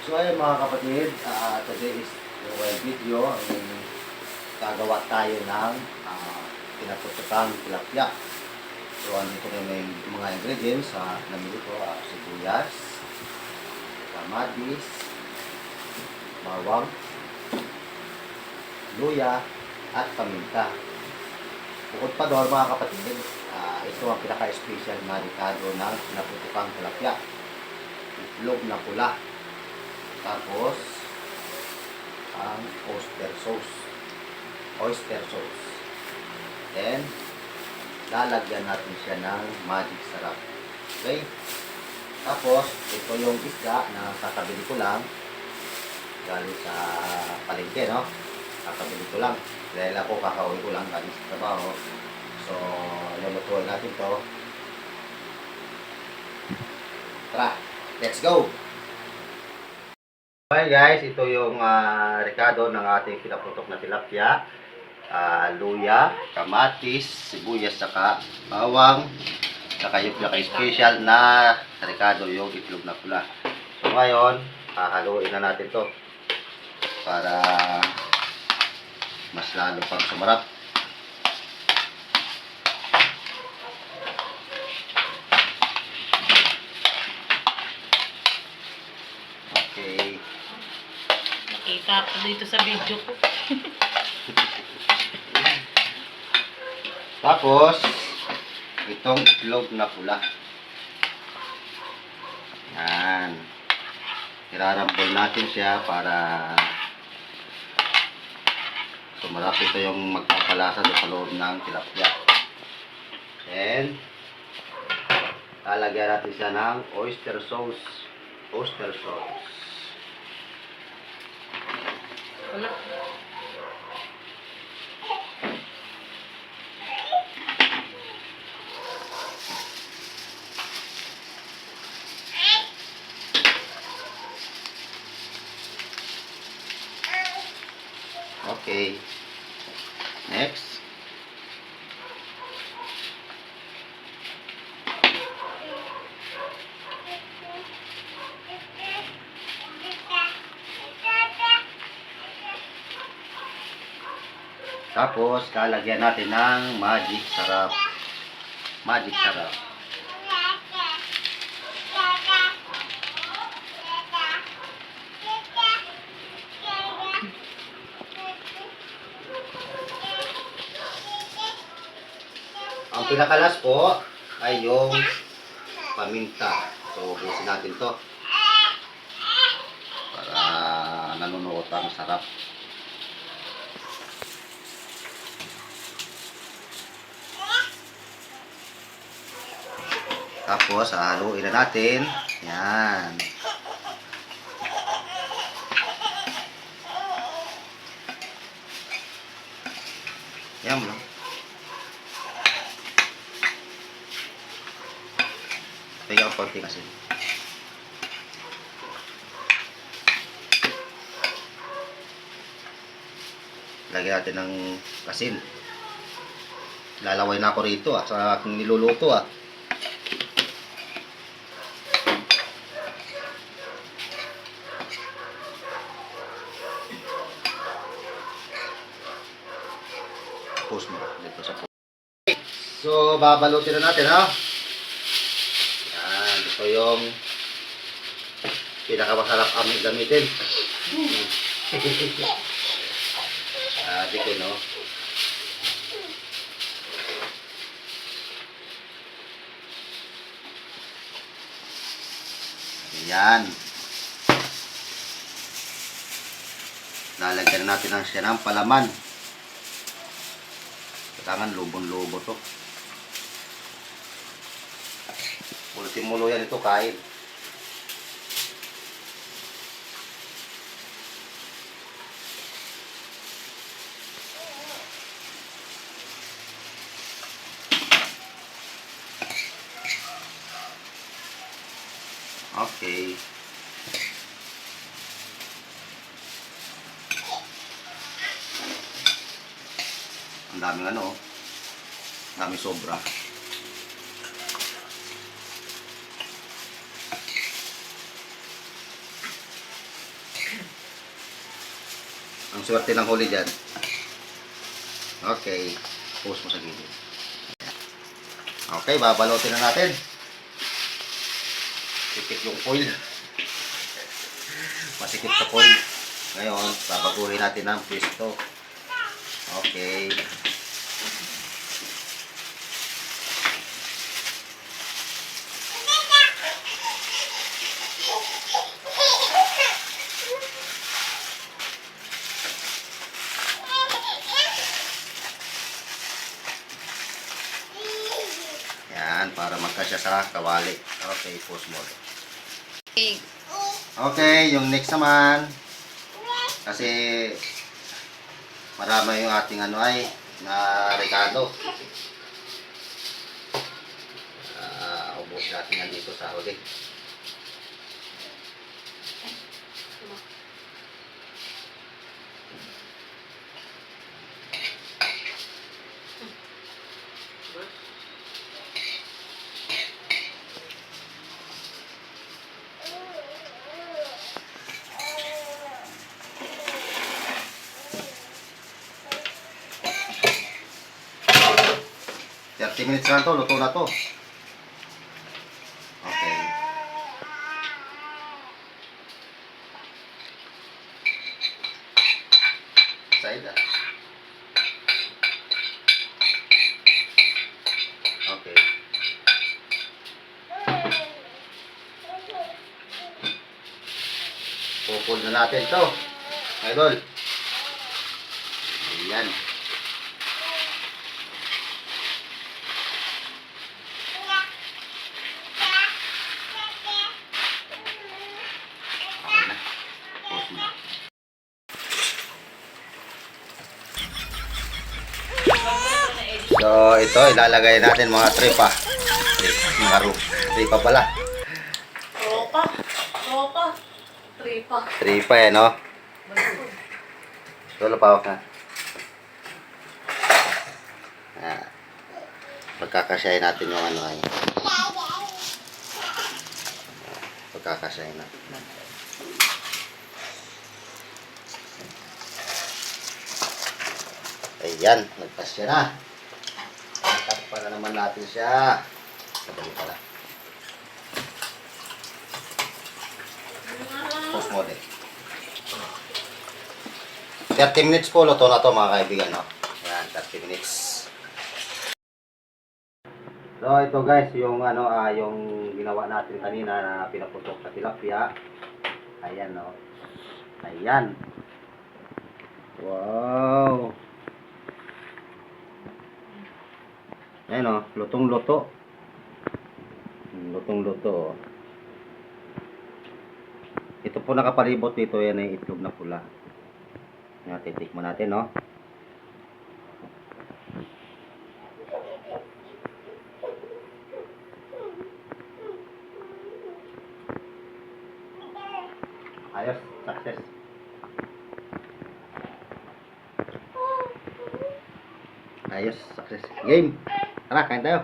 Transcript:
So ayun mga kapatid, today is video. Gagawa tayo ng pinaputukang tilapia. So andito na may mga ingredients. Namili ko sibuyas, kamatis, bawang, luya, at paminta. Bukod pa doon mga kapatid, ito ang pinaka-special na ricado ng pinaputukang tilapia. Itlog na pula. Tapos, ang oyster sauce. Then, lalagyan natin siya ng magic sarap. Okay? Tapos, ito yung isda na kakabili ko lang. Galing sa palengke, no? Kakabili ko lang. Dahil ako kakauwi ko lang galing sa trabaho. So, lulutuin natin to. Tara, let's go! Okay guys, ito yung ricado ng ating pinaputok na tilapia. Luya, kamatis, sibuyas, saka bawang, saka yung pinaka-special na ricado, yung itlog na pula. So ngayon, hahaluin na natin to para mas lalo pang sumarap. Okay. Nakita ko dito sa video ko. Tapos, itong itlog na pula. Yan. Irarambol natin siya para sumarap. Ito yung magpapalasa sa loob ng tilapia. Then, lalagyan natin siya ng oyster sauce. Wala. Okay. Next. Tapos, lalagyan natin ng magic sarap. Ang pinakalas po ay yung paminta. So, busin natin to para nanunuot ang sarap. Tapos, haluin na natin. Yan. Yan mo lang. Tingnan ko konti kasi. Lagyan natin ng asin. Lalaway na ako rito sa aking niluluto Post mo dito sa post. So, babalutin na natin Yan, ito yung pinakamasarap aming gamitin. Dito, no? Yan. Lalagyan natin siya ng palaman. Kailangan lubon-lubo to. Ultimo yan ito kain. Okay. Ang daming daming sobra. swerte ng huli dyan. Okay. Post mo sa gilid. Okay, babalutin na natin. Sikip yung foil. Masikip sa foil. Ngayon, babaguhin natin ang pwesto. Okay. Yan, para magkasya sa kawali. Okay, post mode. Okay, yung next naman. Kasi marami yung ating ano ay na rekado. Ubos natin yan dito sa huli. Minutes lang to, luto na to. Okay. Side ah. Okay. Pupul na natin to. Idol. Ayan. So, ito, ilalagay natin mga tripa. Tripa pala. Tripa eh, no? Ito, lapawak na. Pagkakasyahin natin yung ano ay. Pagkakasyahin natin. Ayan, nagkasya na. Takpan na naman natin siya. Madali pala. Post mode eh. 30 minutes po luto na to mga kaibigan, no? Ayan, 30 minutes. So ito guys, yung ano yung ginawa natin kanina na pinaputok sa tilapia. Ayan, no. Ayan. Wow. Ayan o, lutong-luto. Lutong-luto. Ito po nakapalibot dito, yan ay itlog na pula. Titikman natin, no? Ayos, success. Ayos, success. Game! Tara, kain tayo.